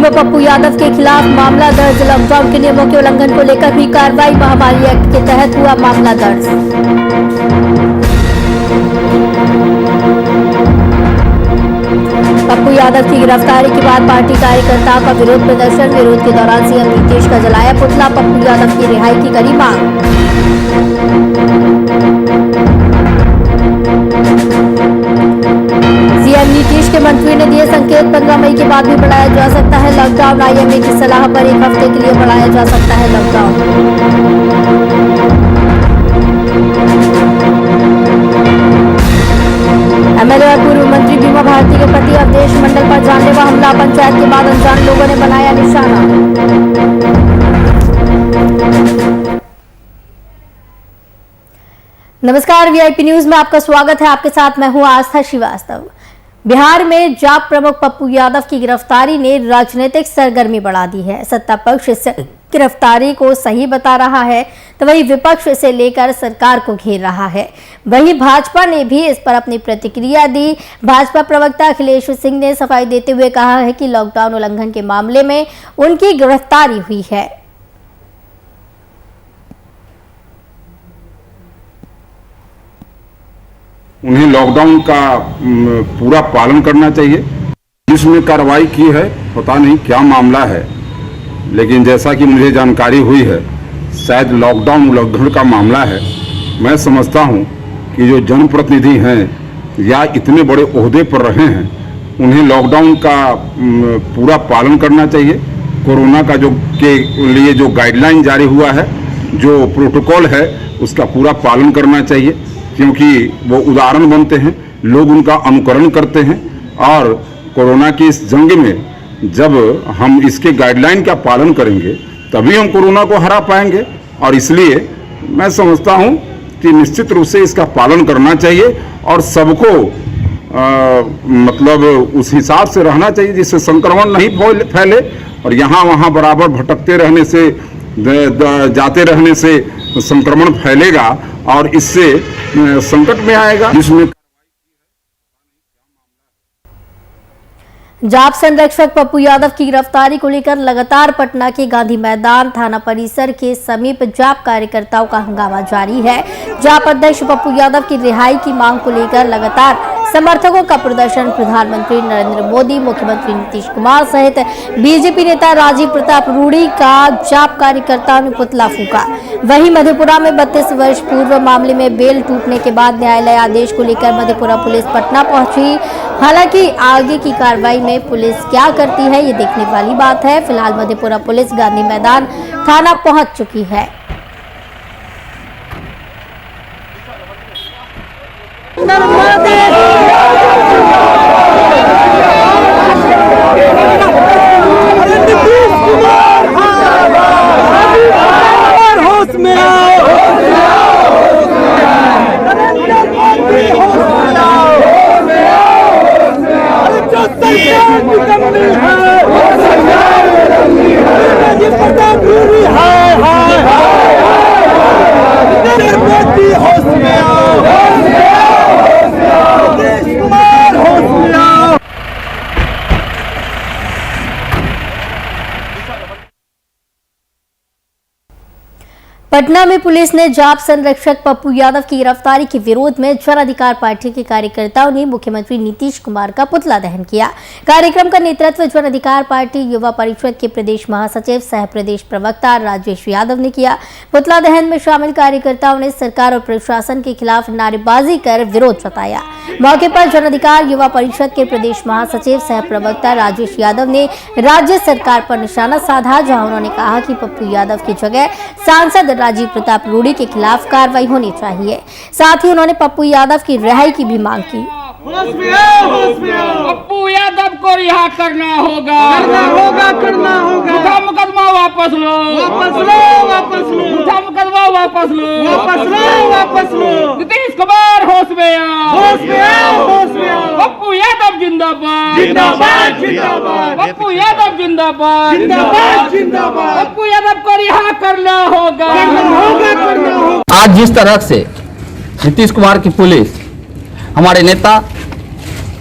पूर्व पप्पू यादव के खिलाफ मामला दर्ज। लॉकडाउन के नियमों के उल्लंघन को लेकर हुई कार्रवाई। महामारी एक्ट के तहत हुआ मामला दर्ज। पप्पू यादव की गिरफ्तारी के बाद पार्टी कार्यकर्ताओं का विरोध प्रदर्शन। विरोध के दौरान सीएम नीतीश का जलाया पुतला। पप्पू यादव की रिहाई की कड़ी मांग। सीएम नीतीश के मंत्री ने दिए संकेत। 15 मई के बाद भी बढ़ाया जा सकता है लॉकडाउन। आईएमए की सलाह पर 1 हफ्ते के लिए बढ़ाया जा सकता है लॉकडाउन। एमएलए और पूर्व मंत्री बीमा भारती के पति अवधेश मंडल पर जानलेवा हमला। पंचायत के बाद अनजान लोगों ने बनाया निशाना। नमस्कार, वीआईपी न्यूज में आपका स्वागत है। आपके साथ मैं हूं आस्था श्रीवास्तव। बिहार में जाप प्रमुख पप्पू यादव की गिरफ्तारी ने राजनीतिक सरगर्मी बढ़ा दी है। सत्ता पक्ष इस गिरफ्तारी को सही बता रहा है तो वही विपक्ष इसे लेकर सरकार को घेर रहा है। वहीं भाजपा ने भी इस पर अपनी प्रतिक्रिया दी। भाजपा प्रवक्ता अखिलेश सिंह ने सफाई देते हुए कहा है कि लॉकडाउन उल्लंघन के मामले में उनकी गिरफ्तारी हुई है। उन्हें लॉकडाउन का पूरा पालन करना चाहिए। पुलिस ने कार्रवाई की है, पता नहीं क्या मामला है, लेकिन जैसा कि मुझे जानकारी हुई है शायद लॉकडाउन उल्लंघन का मामला है। मैं समझता हूं कि जो जनप्रतिनिधि हैं या इतने बड़े ओहदे पर रहे हैं उन्हें लॉकडाउन का पूरा पालन करना चाहिए। कोरोना का जो के लिए जो गाइडलाइन जारी हुआ है, जो प्रोटोकॉल है, उसका पूरा पालन करना चाहिए, क्योंकि वो उदाहरण बनते हैं, लोग उनका अनुकरण करते हैं। और कोरोना की इस जंग में जब हम इसके गाइडलाइन का पालन करेंगे तभी हम कोरोना को हरा पाएंगे। और इसलिए मैं समझता हूं कि निश्चित रूप से इसका पालन करना चाहिए और सबको मतलब उस हिसाब से रहना चाहिए जिससे संक्रमण नहीं फैले। और यहाँ वहाँ बराबर भटकते रहने से, जाते रहने से संक्रमण फैलेगा और इससे संकट में आएगा। जिसमें जाप संरक्षक पप्पू यादव की गिरफ्तारी को लेकर लगातार पटना के गांधी मैदान थाना परिसर के समीप जाप कार्यकर्ताओं का हंगामा जारी है। जाप अध्यक्ष पप्पू यादव की रिहाई की मांग को लेकर लगातार समर्थकों का प्रदर्शन। प्रधानमंत्री नरेंद्र मोदी, मुख्यमंत्री नीतीश कुमार सहित बीजेपी नेता राजीव प्रताप रूडी का जाप कार्यकर्ताओं ने पुतला फूंका। वहीं मधेपुरा में 32 वर्ष पूर्व मामले में बेल टूटने के बाद न्यायालय आदेश को लेकर मधेपुरा पुलिस पटना पहुंची। हालांकि आगे की कार्रवाई में पुलिस क्या करती है ये देखने वाली बात है। फिलहाल मधेपुरा पुलिस गांधी मैदान थाना पहुंच चुकी है। पटना में पुलिस ने जाप संरक्षक पप्पू यादव की गिरफ्तारी के विरोध में जन अधिकार पार्टी के कार्यकर्ताओं ने मुख्यमंत्री नीतीश कुमार का पुतला दहन किया। कार्यक्रम का नेतृत्व जन अधिकार पार्टी युवा परिषद के प्रदेश महासचिव सह प्रदेश प्रवक्ता राजेश यादव ने किया। पुतला दहन में शामिल कार्यकर्ताओं ने सरकार और प्रशासन के खिलाफ नारेबाजी कर विरोध जताया। मौके पर जन अधिकार युवा परिषद के प्रदेश महासचिव सह प्रवक्ता राजेश यादव ने राज्य सरकार पर निशाना साधा, जहां उन्होंने कहा कि पप्पू यादव की जगह सांसद राजीव प्रताप रूडी के खिलाफ कार्रवाई होनी चाहिए। साथ ही उन्होंने पप्पू यादव की रिहाई की भी मांग की। पप्पू यादव को रिहा करना होगा, करना होगा। उठा मुकदमा वापस लो, उठा मुकदमा वापस लो। नीतीश कुमार होश में आओ, पप्पू यादव जिंदाबाद, पप्पू यादव जिंदाबाद, पप्पू यादव को रिहा करना होगा। आज जिस तरह से नीतीश कुमार की पुलिस हमारे नेता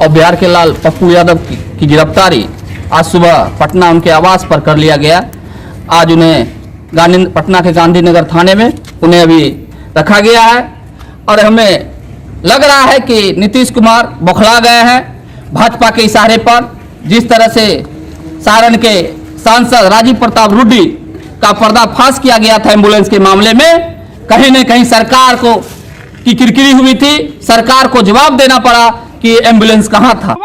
और बिहार के लाल पप्पू यादव की गिरफ्तारी आज सुबह पटना उनके आवास पर कर लिया गया। आज उन्हें पटना के गांधीनगर थाने में उन्हें अभी रखा गया है और हमें लग रहा है कि नीतीश कुमार बौखला गए हैं भाजपा के इशारे पर। जिस तरह से सारण के सांसद राजीव प्रताप रूडी का पर्दाफाश किया गया था एम्बुलेंस के मामले में, कहीं न कहीं सरकार को की किरकिरी हुई थी। सरकार को जवाब देना पड़ा कि एम्बुलेंस कहां था।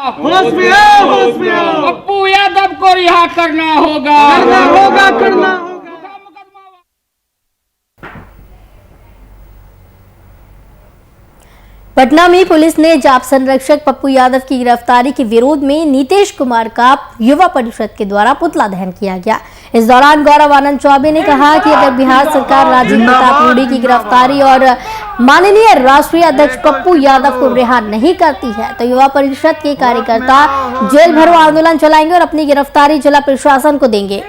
होश में आओ, होश में आओ। पप्पू यादव को रिहा करना होगा, करना होगा, करना होगा। पटना में पुलिस ने जाप संरक्षक पप्पू यादव की गिरफ्तारी के विरोध में नीतीश कुमार का युवा परिषद के द्वारा पुतला दहन किया गया। इस दौरान गौरव आनंद चौबे ने कहा कि अगर बिहार सरकार राजीव प्रताप रूडी की गिरफ्तारी और माननीय राष्ट्रीय अध्यक्ष पप्पू यादव को रिहा नहीं करती है तो युवा परिषद के कार्यकर्ता जेल भरो आंदोलन चलाएंगे और अपनी गिरफ्तारी जिला प्रशासन को देंगे।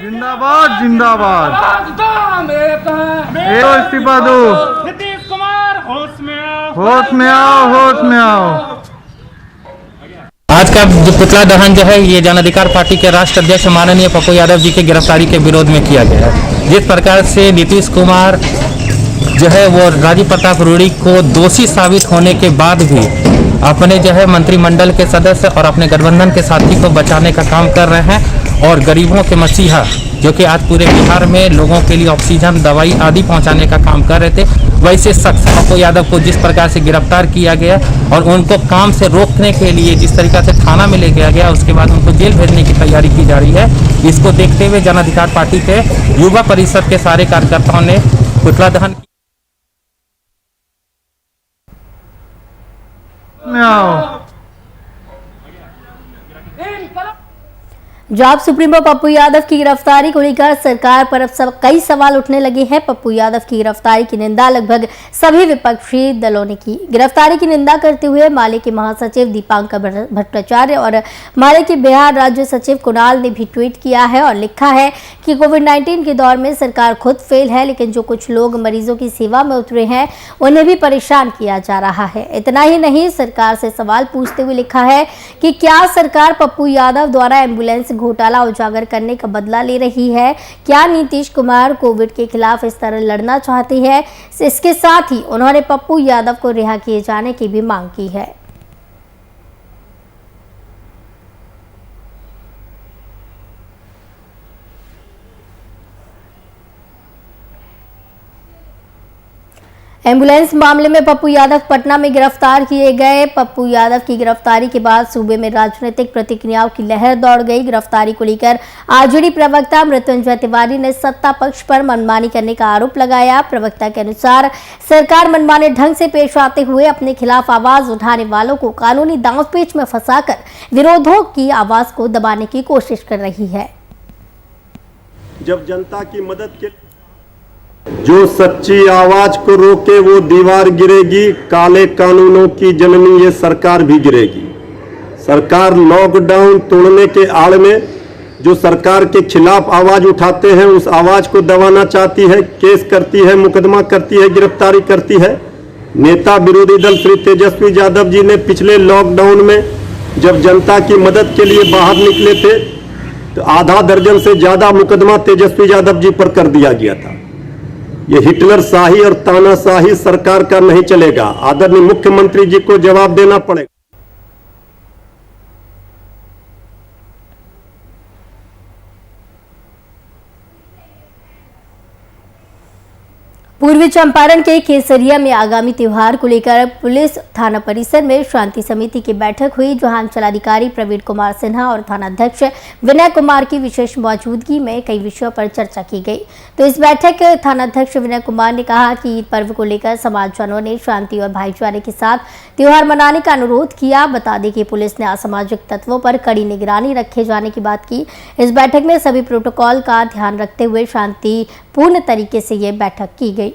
जिंदाबाद जिंदाबाद, इस्तीफा दो। नीतीश कुमार होश में आओ, होश में आओ, होश में आओ। आज का जो पुतला दहन जो है ये जन अधिकार पार्टी के राष्ट्रीय अध्यक्ष माननीय पप्पू यादव जी की गिरफ्तारी के विरोध में किया गया है। जिस प्रकार से नीतीश कुमार जो है वो राजीव प्रताप रूडी को दोषी साबित होने के बाद भी अपने जो है मंत्रिमंडल के सदस्य और अपने गठबंधन के साथी को बचाने का काम कर रहे हैं और गरीबों के मसीहा जो कि आज पूरे बिहार में लोगों के लिए ऑक्सीजन, दवाई आदि पहुंचाने का काम कर रहे थे, वैसे शख्स पप्पू यादव को जिस प्रकार से गिरफ्तार किया गया और उनको काम से रोकने के लिए जिस तरीका से थाना में ले गया गया, उसके बाद उनको जेल भेजने की तैयारी की जा रही है। इसको देखते हुए जन अधिकार पार्टी के युवा परिषद के सारे कार्यकर्ताओं ने पुतला दहन में आओ। जाप सुप्रीमो पप्पू यादव की गिरफ्तारी को लेकर सरकार पर अब कई सवाल उठने लगे हैं। पप्पू यादव की गिरफ्तारी की निंदा लगभग सभी विपक्षी दलों ने की। गिरफ्तारी की निंदा करते हुए माले के महासचिव दीपांकर भट्टाचार्य और माले के बिहार राज्य सचिव कुणाल ने भी ट्वीट किया है और लिखा है कि कोविड-19 के दौर में सरकार खुद फेल है, लेकिन जो कुछ लोग मरीजों की सेवा में उतरे हैं उन्हें भी परेशान किया जा रहा है। इतना ही नहीं, सरकार से सवाल पूछते हुए लिखा है कि क्या सरकार पप्पू यादव द्वारा एम्बुलेंस घोटाला उजागर करने का बदला ले रही है? क्या नीतीश कुमार कोविड के खिलाफ इस तरह लड़ना चाहती है? इसके साथ ही उन्होंने पप्पू यादव को रिहा किए जाने की भी मांग की है। एम्बुलेंस मामले में पप्पू यादव पटना में गिरफ्तार किए गए। पप्पू यादव की गिरफ्तारी के बाद सूबे में राजनीतिक प्रतिक्रियाओं की लहर दौड़ गई। गिरफ्तारी को लेकर आरजेडी प्रवक्ता मृत्युंजय तिवारी ने सत्ता पक्ष पर मनमानी करने का आरोप लगाया। प्रवक्ता के अनुसार सरकार मनमाने ढंग से पेश आते हुए अपने खिलाफ आवाज उठाने वालों को कानूनी दांवपेच में फंसाकर विरोधों की आवाज को दबाने की कोशिश कर रही है। जब जनता की मदद के जो सच्ची आवाज को रोके वो दीवार गिरेगी, काले कानूनों की जननी ये सरकार भी गिरेगी। सरकार लॉकडाउन तोड़ने के आड़ में जो सरकार के खिलाफ आवाज उठाते हैं उस आवाज को दबाना चाहती है, केस करती है, मुकदमा करती है, गिरफ्तारी करती है। नेता विरोधी दल श्री तेजस्वी यादव जी ने पिछले लॉकडाउन में जब जनता की मदद के लिए बाहर निकले थे तो आधा दर्जन से ज्यादा मुकदमा तेजस्वी यादव जी पर कर दिया गया था। ये हिटलर शाही और तानाशाही सरकार का नहीं चलेगा। आदरणीय मुख्यमंत्री जी को जवाब देना पड़ेगा। पूर्वी चंपारण के केसरिया में आगामी त्योहार को लेकर पुलिस थाना परिसर में शांति समिति की बैठक हुई, जहां अंचलाधिकारी प्रवीण कुमार सिन्हा और थानाध्यक्ष विनय कुमार की विशेष मौजूदगी में कई विषयों पर चर्चा की गई। तो इस बैठक थानाध्यक्ष विनय कुमार ने कहा कि ईद पर्व को लेकर समाजजनों ने शांति और भाईचारे के साथ त्योहार मनाने का अनुरोध किया। बता दें कि पुलिस ने असामाजिक तत्वों पर कड़ी निगरानी रखे जाने की बात की। इस बैठक में सभी प्रोटोकॉल का ध्यान रखते हुए शांतिपूर्ण तरीके से ये बैठक की गई।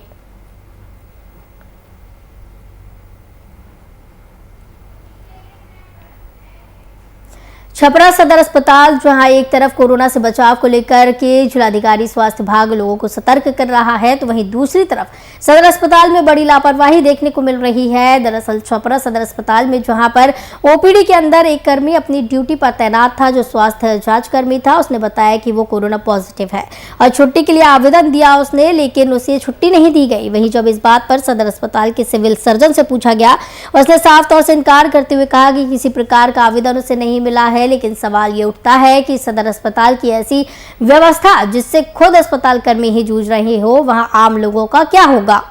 छपरा सदर अस्पताल जहां एक तरफ कोरोना से बचाव को लेकर के जिलाधिकारी स्वास्थ्य विभाग लोगों को सतर्क कर रहा है, तो वहीं दूसरी तरफ सदर अस्पताल में बड़ी लापरवाही देखने को मिल रही है। दरअसल छपरा सदर अस्पताल में जहां पर ओपीडी के अंदर एक कर्मी अपनी ड्यूटी पर तैनात था, जो स्वास्थ्य जांच कर्मी था, उसने बताया कि वो कोरोना पॉजिटिव है और छुट्टी के लिए आवेदन दिया उसने, लेकिन उसे छुट्टी नहीं दी गई। वहीं जब इस बात पर सदर अस्पताल के सिविल सर्जन से पूछा गया, उसने साफ तौर से इनकार करते हुए कहा कि किसी प्रकार का आवेदन उसे नहीं मिला है। लेकिन सवाल ये उठता है कि सदर अस्पताल की ऐसी व्यवस्था जिससे खुद अस्पताल कर्मी ही जूझ रहे हो, वहां आम लोगों का क्या होगा।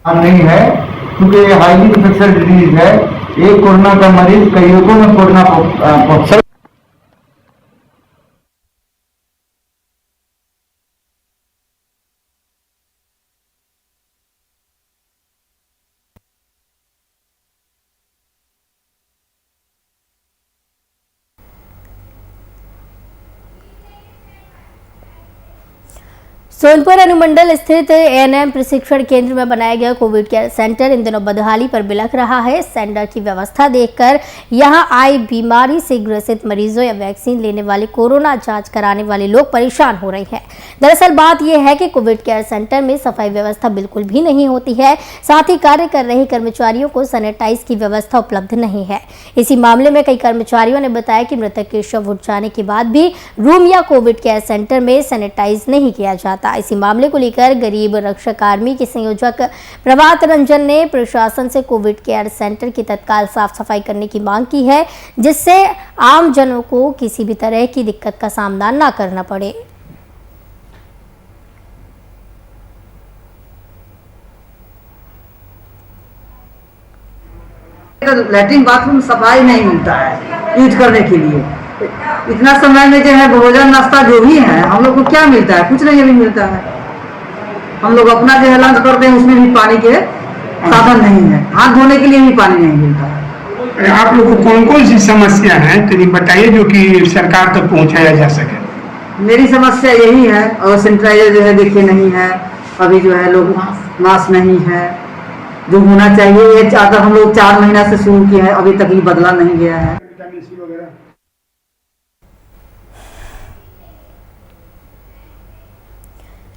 नहीं है क्योंकि ये हाईली इन्फेक्शन डिजीज है। एक कोरोना का मरीज कई लोगों में कोरोना सोनपुर अनुमंडल स्थित एएनएम प्रशिक्षण केंद्र में बनाया गया कोविड केयर सेंटर इन दिनों बदहाली पर बिलख रहा है। सेंटर की व्यवस्था देखकर यहां आए बीमारी से ग्रसित मरीजों या वैक्सीन लेने वाले, कोरोना जांच कराने वाले लोग परेशान हो रहे हैं। दरअसल बात यह है कि कोविड केयर सेंटर में सफाई व्यवस्था बिल्कुल भी नहीं होती है, साथ ही कार्य कर रहे कर्मचारियों को सैनिटाइज की व्यवस्था उपलब्ध नहीं है। इसी मामले में कई कर्मचारियों ने बताया कि मृतक के शव उठ जाने के बाद भी रूम या कोविड केयर सेंटर में सैनिटाइज नहीं किया जाता। इसी मामले को लेकर गरीब रक्षक आर्मी के संयोजक प्रभात रंजन ने प्रशासन से कोविड केयर सेंटर की तत्काल साफ सफाई करने की मांग की है, जिससे आम जनों को किसी भी तरह की दिक्कत का सामना न करना पड़े। लैट्रिन बाथरूम सफाई नहीं मिलता है यूज करने के लिए। इतना समय में जो है भोजन नाश्ता जो भी है हम लोग को क्या मिलता है, कुछ नहीं अभी मिलता है। हम लोग अपना जो है लंच करते हैं, उसमें भी पानी के साधन नहीं है, हाथ धोने के लिए भी पानी नहीं मिलता है। आप लोग को कौन कौन सी समस्या है तो बताइए, जो कि सरकार तक पहुंचाया जा सके। मेरी समस्या यही है, और सैनिटाइजर जो है देखिए नहीं है, अभी जो है लोग मास्क नहीं है जो होना चाहिए। ये चादर हम लोग 4 महीना से शुरू किए हैं, अभी तक ही बदला नहीं गया है।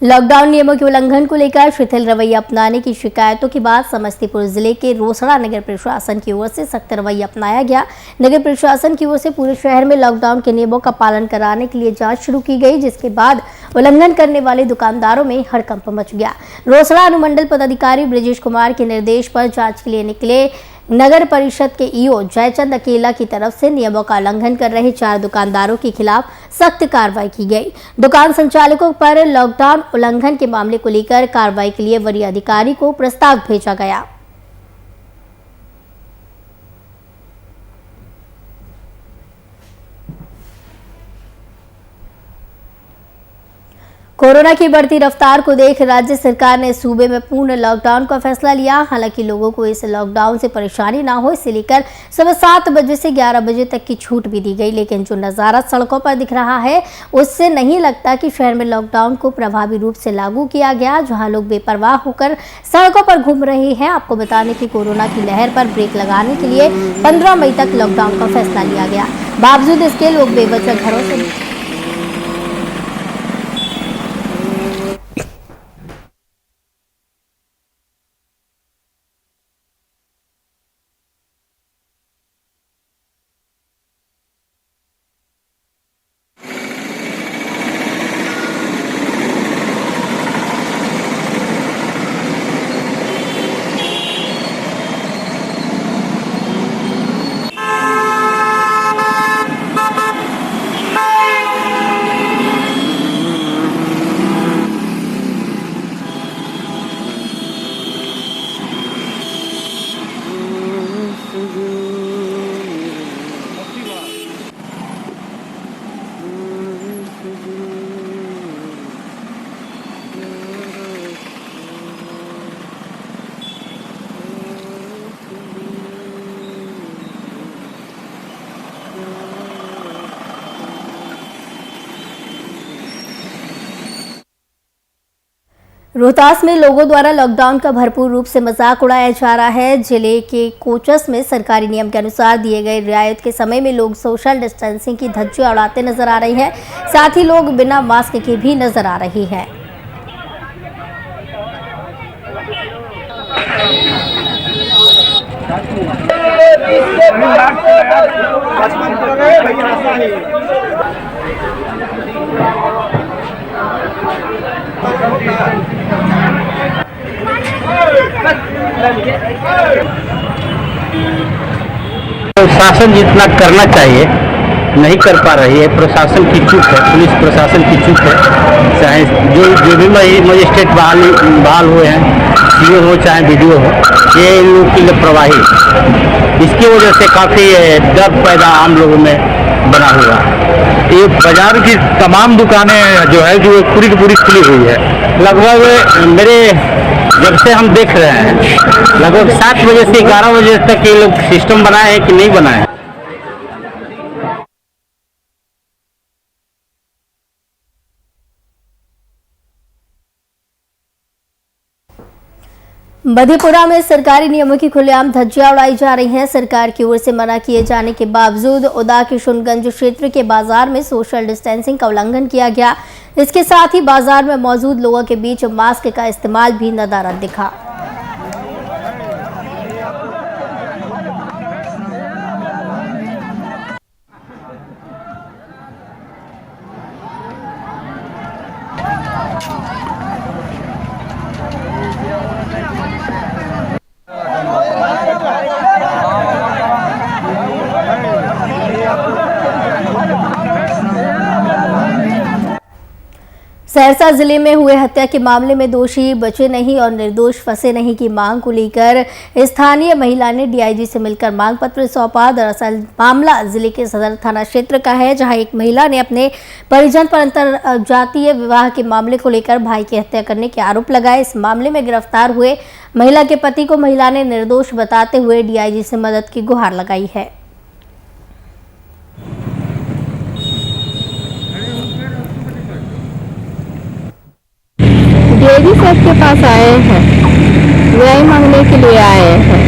लॉकडाउन नियमों के उल्लंघन को लेकर शिथिल रवैया अपनाने की शिकायतों के बाद समस्तीपुर जिले के रोसड़ा नगर प्रशासन की ओर से सख्त रवैया अपनाया गया। नगर प्रशासन की ओर से पूरे शहर में लॉकडाउन के नियमों का पालन कराने के लिए जांच शुरू की गई, जिसके बाद उल्लंघन करने वाले दुकानदारों में हड़कंप मच गया। रोसड़ा अनुमंडल पदाधिकारी ब्रजेश कुमार के निर्देश पर जाँच के लिए निकले नगर परिषद के ईओ जयचंद अकेला की तरफ से नियमों का उल्लंघन कर रहे 4 दुकानदारों के खिलाफ सख्त कार्रवाई की गई। दुकान संचालकों पर लॉकडाउन उल्लंघन के मामले को लेकर कार्रवाई के लिए वरीय अधिकारी को प्रस्ताव भेजा गया। कोरोना की बढ़ती रफ्तार को देख राज्य सरकार ने सूबे में पूर्ण लॉकडाउन का फैसला लिया। हालांकि लोगों को इस लॉकडाउन से परेशानी ना हो, इसे लेकर सुबह 7 बजे से 11 बजे तक की छूट भी दी गई। लेकिन जो नज़ारा सड़कों पर दिख रहा है, उससे नहीं लगता कि शहर में लॉकडाउन को प्रभावी रूप से लागू किया गया, जहां लोग बेपरवाह होकर सड़कों पर घूम रहे हैं। आपको बता दें कि कोरोना की लहर पर ब्रेक लगाने के लिए 15 मई तक लॉकडाउन का फैसला लिया गया। बावजूद इसके लोग बेवजह घरों से रोहतास में लोगों द्वारा लॉकडाउन का भरपूर रूप से मजाक उड़ाया जा रहा है। जिले के कोचस में सरकारी नियम के अनुसार दिए गए रियायत के समय में लोग सोशल डिस्टेंसिंग की धज्जियां उड़ाते नजर आ रहे हैं। साथ ही लोग बिना मास्क के भी नजर आ रहे हैं। प्रशासन जितना करना चाहिए नहीं कर पा रही है। प्रशासन की चूक है, पुलिस प्रशासन की चूक है। चाहे जो भी मजिस्ट्रेट बहाल हुए हैं, सीओ हो चाहे बीडीओ हो, ये इन लोगों की लापरवाही, इसकी वजह से काफ़ी डर पैदा आम लोगों में बना हुआ है। ये बाजार की तमाम दुकानें जो है जो पूरी की पूरी खुली हुई है। लगभग मेरे जब से हम देख रहे हैं लगभग 7 बजे से 11 बजे तक ये लोग सिस्टम बनाए हैं कि नहीं बनाए हैं। मधेपुरा में सरकारी नियमों की खुलेआम धज्जियां उड़ाई जा रही हैं। सरकार की ओर से मना किए जाने के बावजूद उदा किशुनगंज क्षेत्र के बाजार में सोशल डिस्टेंसिंग का उल्लंघन किया गया। इसके साथ ही बाजार में मौजूद लोगों के बीच मास्क का इस्तेमाल भी नदारद दिखा। सहरसा जिले में हुए हत्या के मामले में दोषी बचे नहीं और निर्दोष फंसे नहीं की मांग को लेकर स्थानीय महिला ने डीआईजी से मिलकर मांग पत्र सौंपा। दरअसल मामला जिले के सदर थाना क्षेत्र का है, जहां एक महिला ने अपने परिजन पर अंतरजातीय विवाह के मामले को लेकर भाई की हत्या करने के आरोप लगाए। इस मामले में गिरफ्तार हुए महिला के पति को महिला ने निर्दोष बताते हुए डीआईजी से मदद की गुहार लगाई है। डीआईजी साहब के पास आए हैं, न्याय मांगने के लिए आए हैं।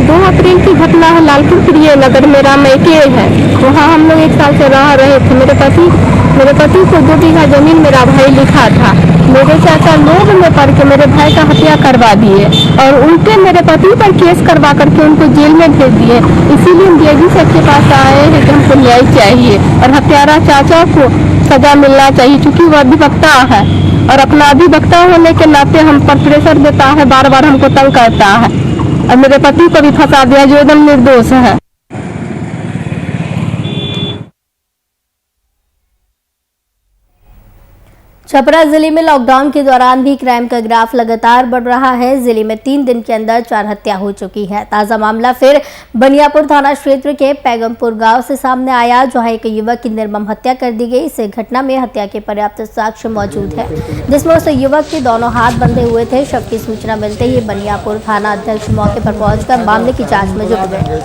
2 अप्रैल की घटना है, लालपुर प्रिय नगर मेरा मैके है, वहाँ हम लोग 1 साल से रह रहे थे। मेरे पति को 2 बीघा जमीन मेरा भाई लिखा था। मेरे चाचा लोग में पड़ के मेरे भाई का हत्या करवा दिए और उल्टे मेरे पति पर केस करवा करके उनको जेल में भेज दिए। इसीलिए हम डीआईजी साहब के पास आए हैं कि हमको न्याय चाहिए और हत्यारा चाचा को सजा मिलना चाहिए, क्योंकि वह अधिवक्ता है और अपना अधिवक्ता होने के नाते हम पर प्रेशर देता है, बार बार हमको तंग करता है और मेरे पति को भी फंसा दिया जो एकदम निर्दोष है। छपरा जिले में लॉकडाउन के दौरान भी क्राइम का ग्राफ लगातार बढ़ रहा है। जिले में 3 दिन के अंदर 4 हत्या हो चुकी है। ताजा मामला फिर बनियापुर थाना क्षेत्र के पैगमपुर गांव से सामने आया, जहां एक युवक की निर्मम हत्या कर दी गई। इस घटना में हत्या के पर्याप्त साक्ष्य मौजूद है, जिसमें उस युवक के दोनों हाथ बंधे हुए थे। शव की सूचना मिलते ही बनियापुर थाना अध्यक्ष मौके पर पहुंचकर मामले की जाँच में जुट गए।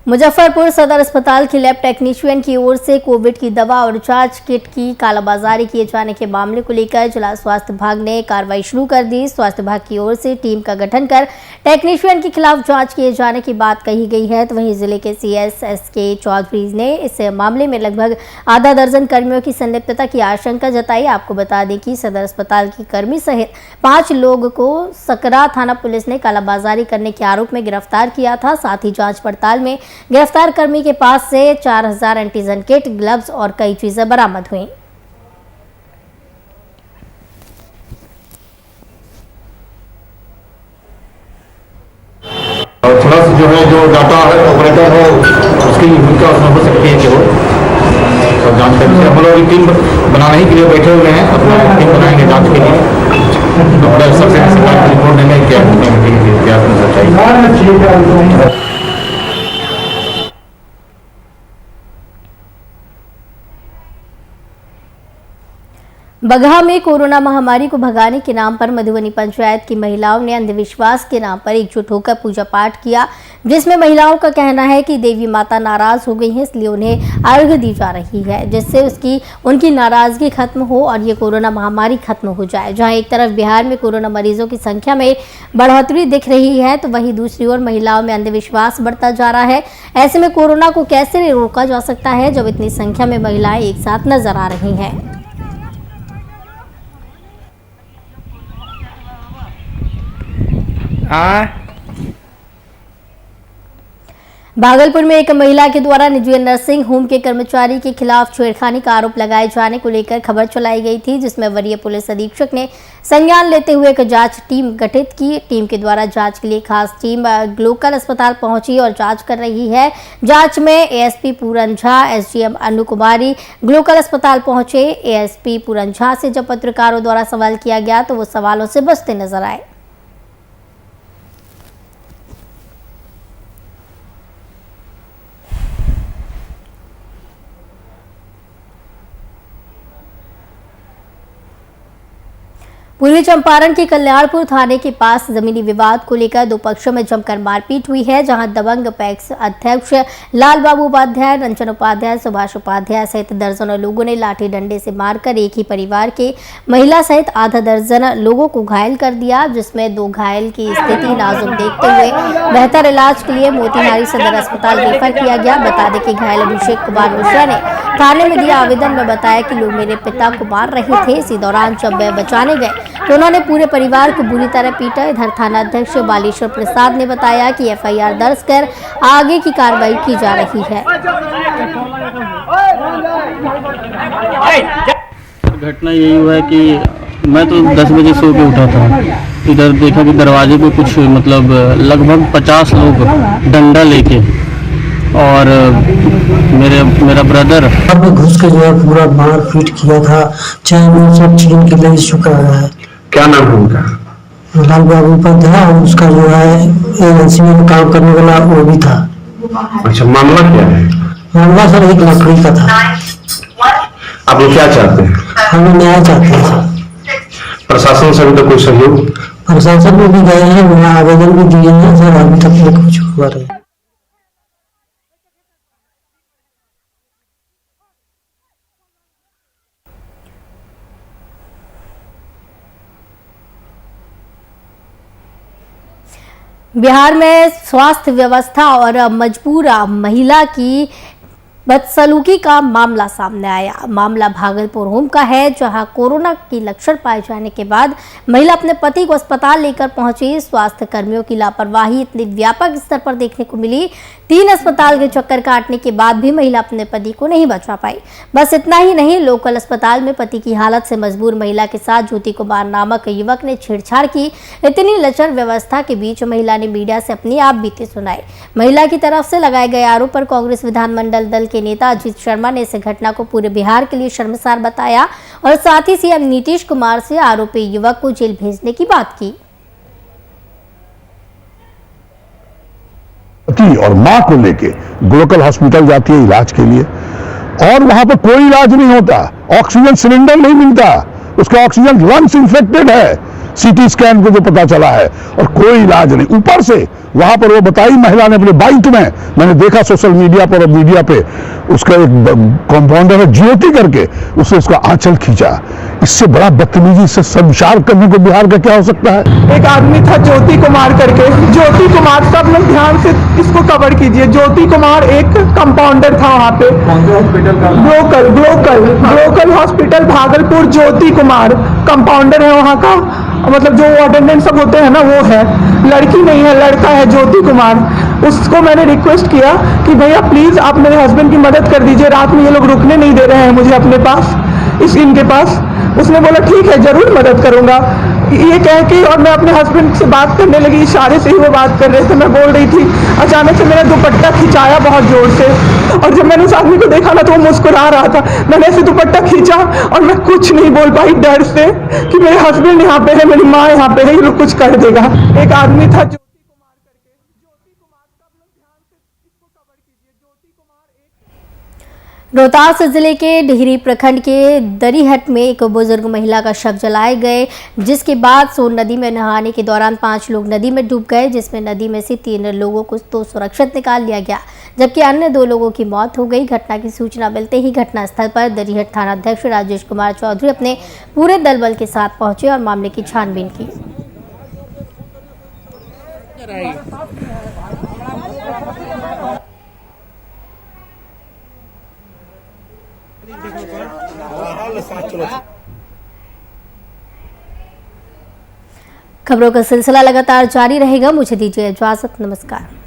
मुजफ्फरपुर सदर अस्पताल के लैब टेक्नीशियन की ओर से कोविड की दवा और जांच किट की कालाबाजारी किए जाने के मामले को लेकर जिला स्वास्थ्य विभाग ने कार्रवाई शुरू कर दी। स्वास्थ्य विभाग की ओर से टीम का गठन कर टेक्नीशियन के खिलाफ जांच किए जाने की बात कही गई है। तो वहीं जिले के CSSK चौधरी ने इस मामले में लगभग आधा दर्जन कर्मियों की संलिप्तता की आशंका जताई। आपको बता दें कि सदर अस्पताल के कर्मी सहित 5 लोगों को सकरा थाना पुलिस ने कालाबाजारी करने के आरोप में गिरफ्तार किया था। साथ ही जांच पड़ताल में गिरफ्तार कर्मी के पास से 4000 एंटीजन किट, ग्लव्स और कई चीजें बरामद हुई। थोड़ा सा जो है जो डाटा ऑपरेटर हो उसकी भूमिका उसमें हो सकती है कि वो जांच करके हम लोग टीम बनाने ही के लिए बैठे हुए हैं। अपना टीम बनाएंगे जांच के लिए। सबसे रिपोर्ट देंगे क्या इतिहास में सच्चाई। बगहा में कोरोना महामारी को भगाने के नाम पर मधुबनी पंचायत की महिलाओं ने अंधविश्वास के नाम पर एकजुट होकर पूजा पाठ किया, जिसमें महिलाओं का कहना है कि देवी माता नाराज हो गई हैं, इसलिए उन्हें अर्घ्य दी जा रही है, जिससे उनकी नाराजगी खत्म हो और ये कोरोना महामारी खत्म हो जाए। जहां एक तरफ बिहार में कोरोना मरीजों की संख्या में बढ़ोतरी दिख रही है, तो वहीं दूसरी ओर महिलाओं में अंधविश्वास बढ़ता जा रहा है। ऐसे में कोरोना को कैसे रोका जा सकता है जब इतनी संख्या में महिलाएं एक साथ नजर आ रही हैं। भागलपुर में एक महिला के द्वारा निजी नर्सिंग होम के कर्मचारी के खिलाफ छेड़खानी का आरोप लगाए जाने को लेकर खबर चलाई गई थी, जिसमें वरीय पुलिस अधीक्षक ने संज्ञान लेते हुए एक जांच टीम गठित की। टीम के द्वारा जांच के लिए खास टीम ग्लोकल अस्पताल पहुंची और जांच कर रही है। जांच में एएसपी पूरन झा, एसडीएम अनु कुमारी ग्लोकल अस्पताल पहुंचे। एएसपी पूरन झा से जब पत्रकारों द्वारा सवाल किया गया तो वो सवालों से बचते नजर आए। पूर्वी चंपारण के कल्याणपुर थाने के पास जमीनी विवाद को लेकर दो पक्षों में जमकर मारपीट हुई है, जहां दबंग पैक्स अध्यक्ष लाल बाबू उपाध्याय, रंजन उपाध्याय, सुभाष उपाध्याय सहित दर्जनों लोगों ने लाठी डंडे से मारकर एक ही परिवार के महिला सहित आधा दर्जन लोगों को घायल कर दिया, जिसमें दो घायल की स्थिति नाजुक देखते हुए बेहतर इलाज के लिए मोतिहारी सदर अस्पताल रेफर किया गया। बता दें कि घायल अभिषेक कुमार मिश्रा ने थाने में दिया आवेदन में बताया कि लोग मेरे पिता को मार रहे थे। इसी दौरान जब वे बचाने गए तो उन्होंने पूरे परिवार को बुरी तरह पीटा। इधर थाना अध्यक्ष बालेश्वर प्रसाद ने बताया कि एफआईआर दर्ज कर आगे की कार्रवाई की जा रही है। घटना यही हुआ है कि मैं तो 10 बजे सो के उठा था, इधर देखा कि दरवाजे पे कुछ मतलब लगभग 50 लोग डंडा लेके और मेरा ब्रदर अब घुस के जो है पूरा मार पीट किया था, चाहे सब छीन के ले चुका है। क्या नाम है उनका? लाल बाबू उपाध्याय, और उसका जो है एजेंसी में काम करने वाला वो भी था। अच्छा, मामला क्या है? मामला सर एक लकड़ी का था। आप लोग क्या चाहते हैं? हम लोग न्याय चाहते हैं सर। प्रशासन से भी तो कोई सहयोग? प्रशासन में भी गए हैं, वहाँ आवेदन भी दिए हैं सर, अभी तक कुछ हुआ रहे। बिहार में स्वास्थ्य व्यवस्था और मजबूर महिला की बदसलूकी का मामला सामने आया। मामला भागलपुर होम का है, जहां कोरोना के लक्षण पाए जाने के बाद महिला अपने पति को अस्पताल लेकर पहुंची। स्वास्थ्य कर्मियों की लापरवाही इतनी व्यापक स्तर पर देखने को मिली। 3 अस्पताल के चक्कर काटने के बाद भी महिला अपने पति को नहीं बचा पाई। बस इतना ही नहीं, लोकल अस्पताल में पति की हालत से मजबूर महिला के साथ ज्योति कुमार नामक युवक ने छेड़छाड़ की। इतनी लचर व्यवस्था के बीच महिला ने मीडिया से अपनी आप बीते सुनाई। महिला की तरफ से लगाए गए आरोप पर कांग्रेस विधानमंडल दल के नेता अजीत शर्मा ने इस घटना को पूरे बिहार के लिए शर्मसार बताया और साथ ही सीएम नीतीश कुमार से आरोपी युवक को जेल भेजने की बात की। पति और मां को लेके ग्लोकल हॉस्पिटल जाती है इलाज के लिए, और वहां पर कोई इलाज नहीं होता, ऑक्सीजन सिलेंडर नहीं मिलता, उसका ऑक्सीजन लंग्स इन्फेक्टेड है, सीटी स्कैन को जो पता चला है, और कोई इलाज नहीं। ऊपर से वहां पर वो बताई महिला ने अपने बाइक में, मैंने देखा सोशल मीडिया पर और मीडिया पे, उसका एक कंपाउंडर है ज्योति करके, उसने उसका आंचल खींचा। इससे बड़ा बदतमीजी से शर्मसार करने को बिहार का क्या हो सकता है? एक आदमी था ज्योति कुमार करके, ज्योति कुमार, सब लोग ध्यान से इसको कवर कीजिए। ज्योति कुमार एक कंपाउंडर था वहाँ पे, Glocal hospital Bhagalpur. Jyoti Kumar compounder है वहाँ का, मतलब जो अटेंडेंट सब होते हैं ना वो है, लड़की नहीं है, लड़का है ज्योति कुमार। उसको मैंने रिक्वेस्ट किया कि भैया प्लीज आप मेरे हस्बैंड की मदद कर दीजिए, रात में ये लोग रुकने नहीं दे रहे हैं मुझे अपने पास, इनके पास। उसने बोला ठीक है जरूर मदद करूंगा, ये कह के, और मैं अपने हस्बैंड से बात करने लगी, इशारे से ही वो बात कर रहे थे, मैं बोल रही थी। अचानक से मेरा दुपट्टा खिंचाया बहुत जोर से, और जब मैंने उस आदमी को देखा ना तो वो मुस्कुरा रहा था। मैंने ऐसे दुपट्टा खींचा और मैं कुछ नहीं बोल पाई डर से कि मेरे हस्बैंड यहाँ पे है, मेरी माँ यहाँ पे है, ये लोग कुछ कर देगा। एक आदमी था रोहतास जिले के डिहरी प्रखंड के दरिहट में एक बुजुर्ग महिला का शव जलाए गए, जिसके बाद सोन नदी में नहाने के दौरान 5 लोग नदी में डूब गए, जिसमें नदी में से 3 लोगों को तो सुरक्षित निकाल लिया गया, जबकि अन्य 2 लोगों की मौत हो गई। घटना की सूचना मिलते ही घटनास्थल पर दरिहट थानाध्यक्ष राजेश कुमार चौधरी अपने पूरे दलबल के साथ पहुंचे और मामले की छानबीन की। खबरों का सिलसिला लगातार जारी रहेगा। मुझे दीजिए इजाजत। नमस्कार।